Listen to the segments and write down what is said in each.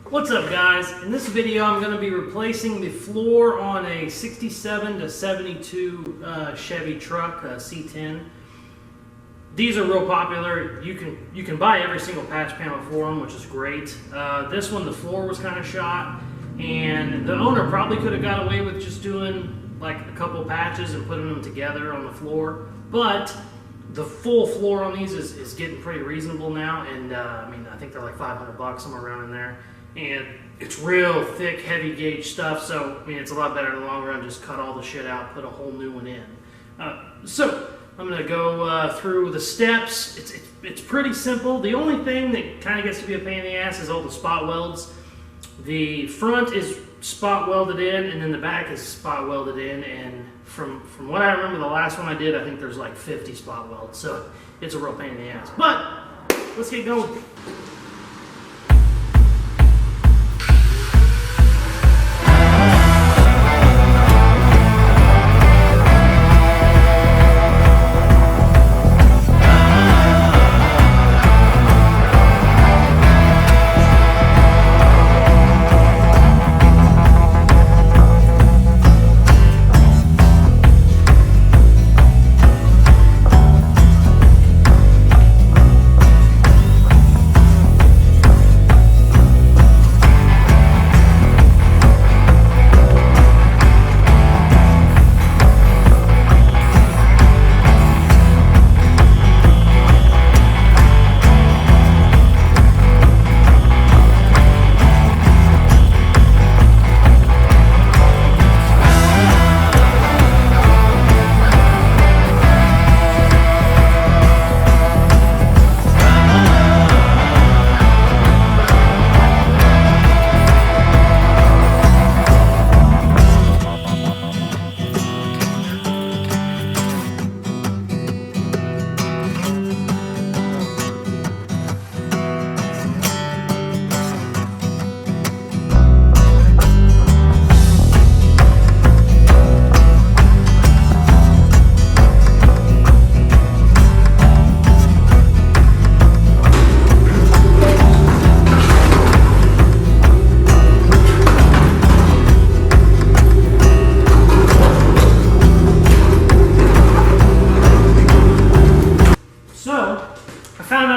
What's up, guys? In this video I'm going to be replacing the floor on a 67 to 72 Chevy truck, C10. These are real popular. You can buy every single patch panel for them, which is great. This one, the floor was kind of shot, and the owner probably could have got away with just doing like a couple patches and putting them together on the floor, but the full floor on these is getting pretty reasonable now, and I mean, I think they're like $500, somewhere around in there. And it's real thick, heavy gauge stuff, so I mean, it's a lot better in the long run. Just cut all the shit out, put a whole new one in. So I'm gonna go through the steps. It's pretty simple. The only thing that kind of gets to be a pain in the ass is all the spot welds. The front is spot welded in, and then the back is spot welded in. And from what I remember, the last one I did, I think there's like 50 spot welds. So it's a real pain in the ass. But let's get going.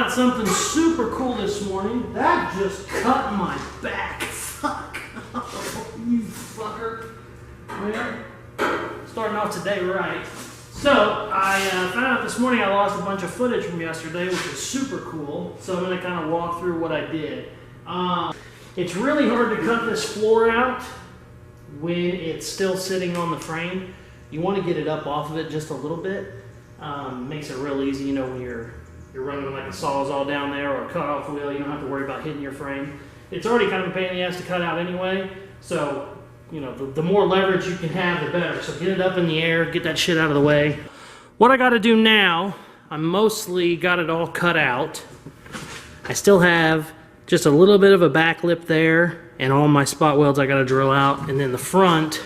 Something super cool this morning. That just cut my back. Fuck. Oh, you fucker. Well, starting off today right. So I found out this morning I lost a bunch of footage from yesterday, which is super cool. So I'm going to kind of walk through what I did. It's really hard to cut this floor out when it's still sitting on the frame. You want to get it up off of it just a little bit. Makes it real easy, you know, when you're running like a Sawzall down there or a cut-off wheel. You don't have to worry about hitting your frame. It's already kind of a pain in the ass to cut out anyway, so you know, the more leverage you can have, the better. So get it up in the air, get that shit out of the way. What I got to do now, I mostly got it all cut out. I still have just a little bit of a back lip there, and all my spot welds I got to drill out, and then the front,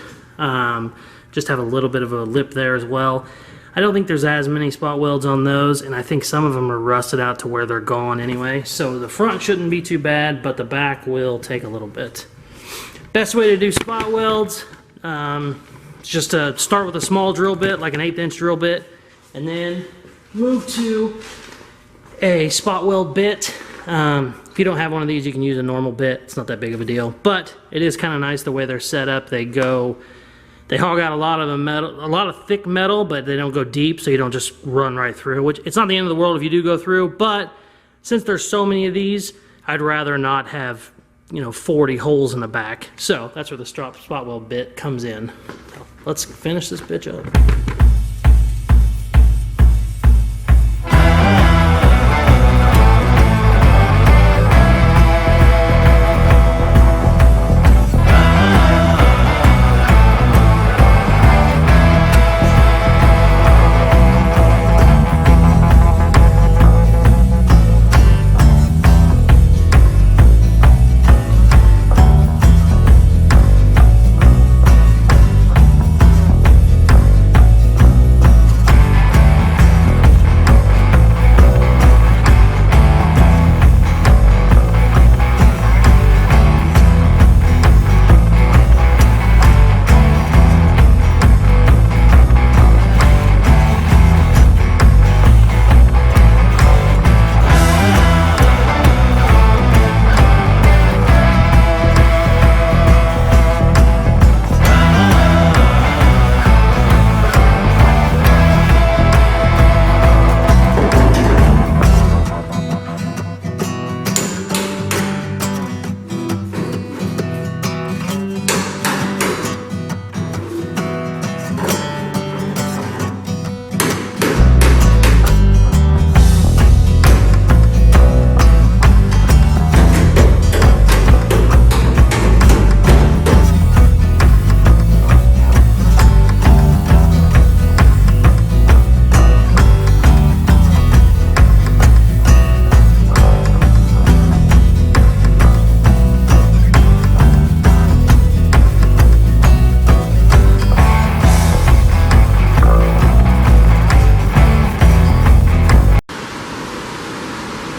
just have a little bit of a lip there as well. I don't think there's as many spot welds on those, and I think some of them are rusted out to where they're gone anyway. So the front shouldn't be too bad, but the back will take a little bit. Best way to do spot welds, just to start with a small drill bit, like an 1/8 inch drill bit, and then move to a spot weld bit. If you don't have one of these, you can use a normal bit. It's not that big of a deal, but it is kind of nice the way they're set up. They hog out a lot of the metal, a lot of thick metal, but they don't go deep, so you don't just run right through, which it's not the end of the world if you do go through, but since there's so many of these, I'd rather not have, you know, 40 holes in the back. So that's where the spot weld bit comes in. So let's finish this bitch up.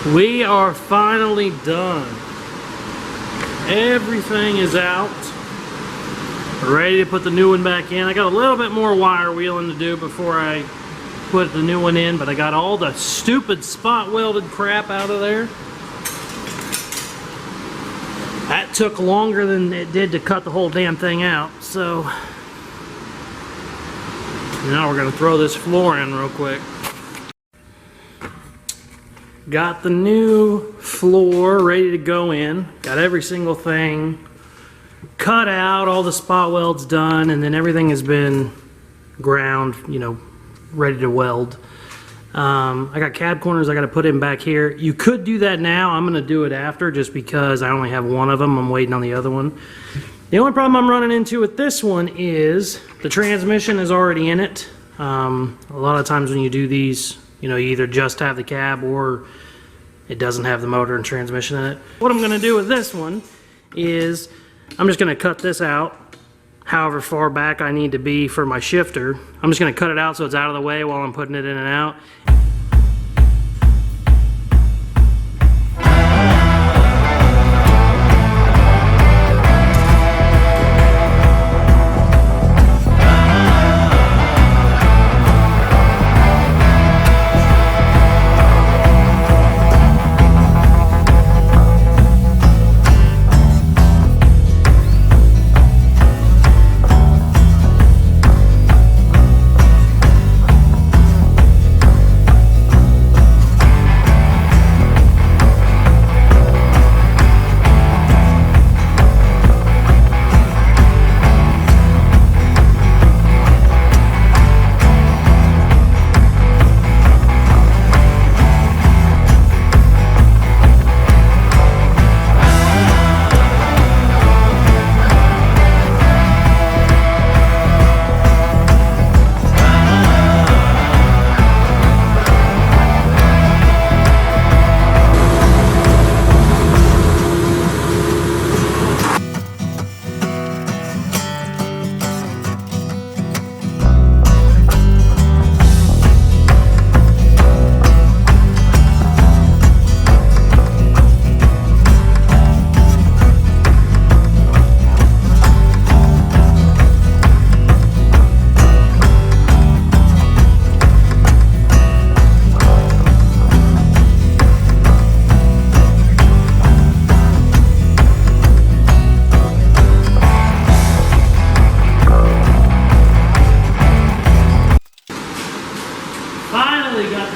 We are finally done. Everything is out. We're ready to put the new one back in. I got a little bit more wire wheeling to do before I put the new one in, but I got all the stupid spot welded crap out of there. That took longer than it did to cut the whole damn thing out, so now we're gonna throw this floor in real quick. Got the new floor ready to go in. Got every single thing cut out, all the spot welds done, and then everything has been ground, you know, ready to weld. I got cab corners I got to put in back here. You could do that now. I'm going to do it after just because I only have one of them. I'm waiting on the other one. The only problem I'm running into with this one is the transmission is already in it. A lot of times when you do these, you know, you either just have the cab or it doesn't have the motor and transmission in it. What I'm going to do with this one is I'm just going to cut this out however far back I need to be for my shifter. I'm just going to cut it out so it's out of the way while I'm putting it in and out.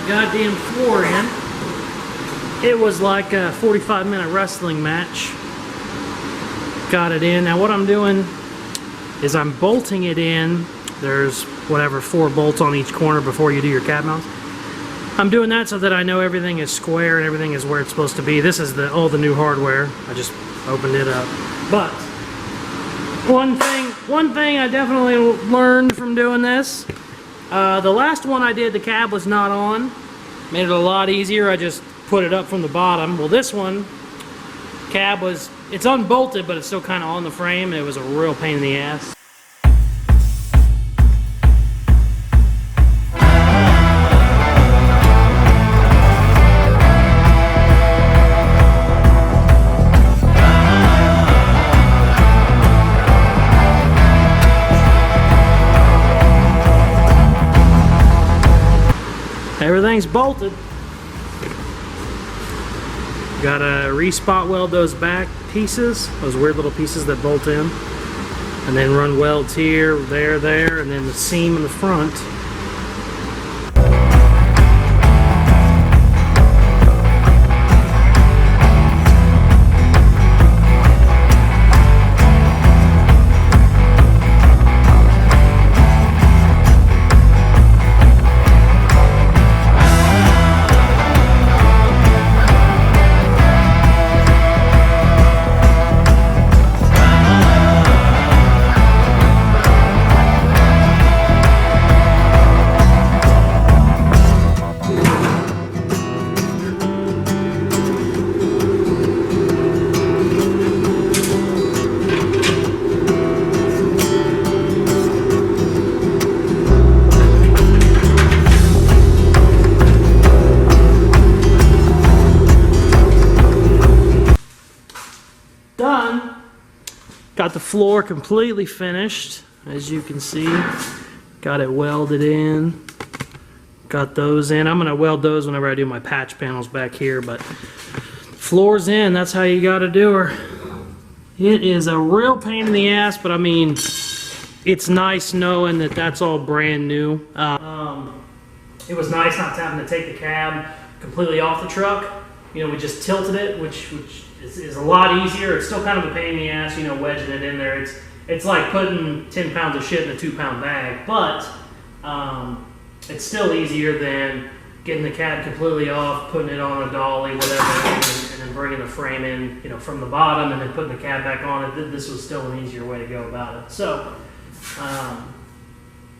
Goddamn floor in. It was like a 45-minute wrestling match. Got it in. Now what I'm doing is I'm bolting it in. There's whatever 4 bolts on each corner before you do your cab mounts. I'm doing that so that I know everything is square and everything is where it's supposed to be. This is all the new hardware. I just opened it up. But one thing I definitely learned from doing this. The last one I did, the cab was not on. Made it a lot easier. I just put it up from the bottom. Well, this one, cab was, it's unbolted, but it's still kind of on the frame. It was a real pain in the ass. Everything's bolted. Gotta re-spot weld those back pieces, those weird little pieces that bolt in, and then run welds here, there, and then the seam in the front. Got the floor completely finished, as you can see. Got it welded in. Got those in. I'm gonna weld those whenever I do my patch panels back here, but floor's in. That's how you gotta do her. It is a real pain in the ass, but I mean, it's nice knowing that that's all brand new. It was nice not having to take the cab completely off the truck. You know, we just tilted it, which is a lot easier. It's still kind of a pain in the ass, you know, wedging it in there. It's like putting 10 pounds of shit in a 2-pound bag, but it's still easier than getting the cab completely off, putting it on a dolly, whatever, and then bringing the frame in, you know, from the bottom and then putting the cab back on it. This was still an easier way to go about it. So,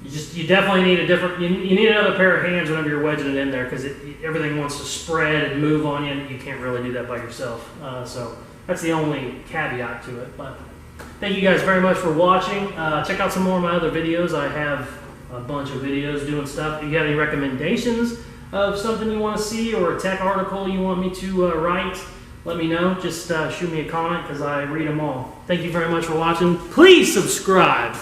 you definitely need a different, you need another pair of hands whenever you're wedging it in there, because everything wants to spread and move on you, and you can't really do that by yourself. So that's the only caveat to it. But thank you guys very much for watching. Check out some more of my other videos. I have a bunch of videos doing stuff. If you have any recommendations of something you want to see or a tech article you want me to write, let me know. Just shoot me a comment, because I read them all. Thank you very much for watching. Please subscribe.